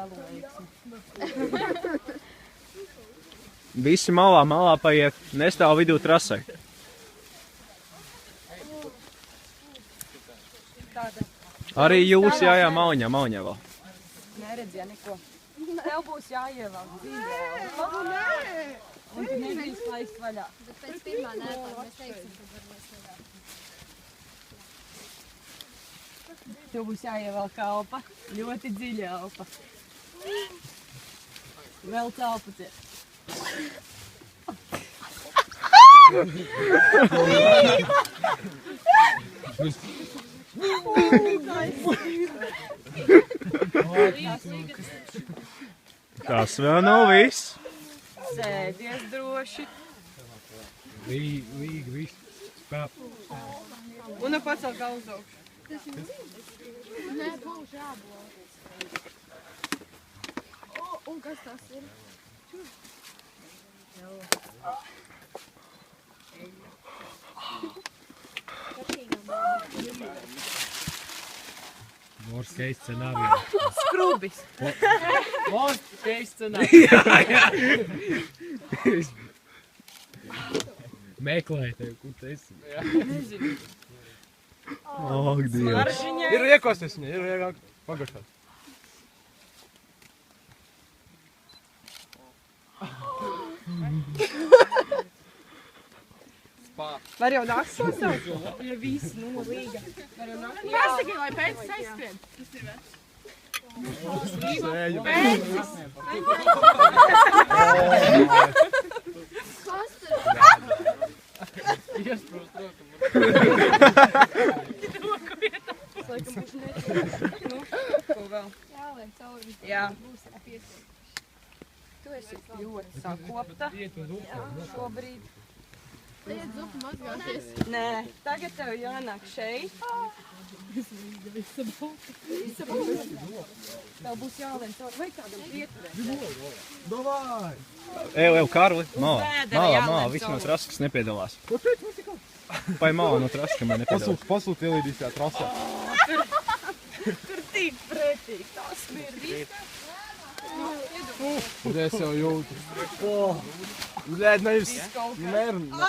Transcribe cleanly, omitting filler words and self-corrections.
vēlu veiksmi. Visi malā paiet, nestāv vidū trasai. Arī jūs, jā, mauņā vēl. Neredzēja neko. Tev būs jāievelk dzīvē. Un tu nedrīkst laist vaļā. Bet pēc pirmā nētā mēs teiksim, ka varēs nevēl. Tev būs jāievelk elpa. Ļoti dziļa elpa. Vēl elpa ciet. Tas vēl nav viss. Sēdies droši. Līga, viss spēp. Un pacel galvas augšu. Nē, būs jābūt. Un kas tas ir? Worst case scenario. Skrubis. Worst case scenario. Meklēji tevi, kur tu esi? Nezinu. Ak, Dievs. Maržiņai. Ir iekosties viņai, ir pagašāt. Var jau nākt sasaukt? Ja viss, līga. Var jau nākt? Jāsaki, lai pēcis aizskrien. Pēcis. Kas tur? Iesprūst roku. Roku vietā. Es laikam būšu neķi. Nu, ko vēl? Jāliek cauri. Jā. Būs piesīt. Tu esi ļoti sakopta. Šobrīd. Tagad zupu mazgāties. Nē, tagad tev jānāk šeit. Tev būs jālēm cauri. Vai kādam pieturēt? Davai! Ev, Karli, malā, vēdera jālem visi no cauri. trases, kas nepiedalās. Pai malā no trases, kamēr nepiedalās. Pasūt ielīdīs tajā trasā. Tur tik pretīgi. Tas mirdīt. Un es jau jūtu. Nē, nevis. Nerunā.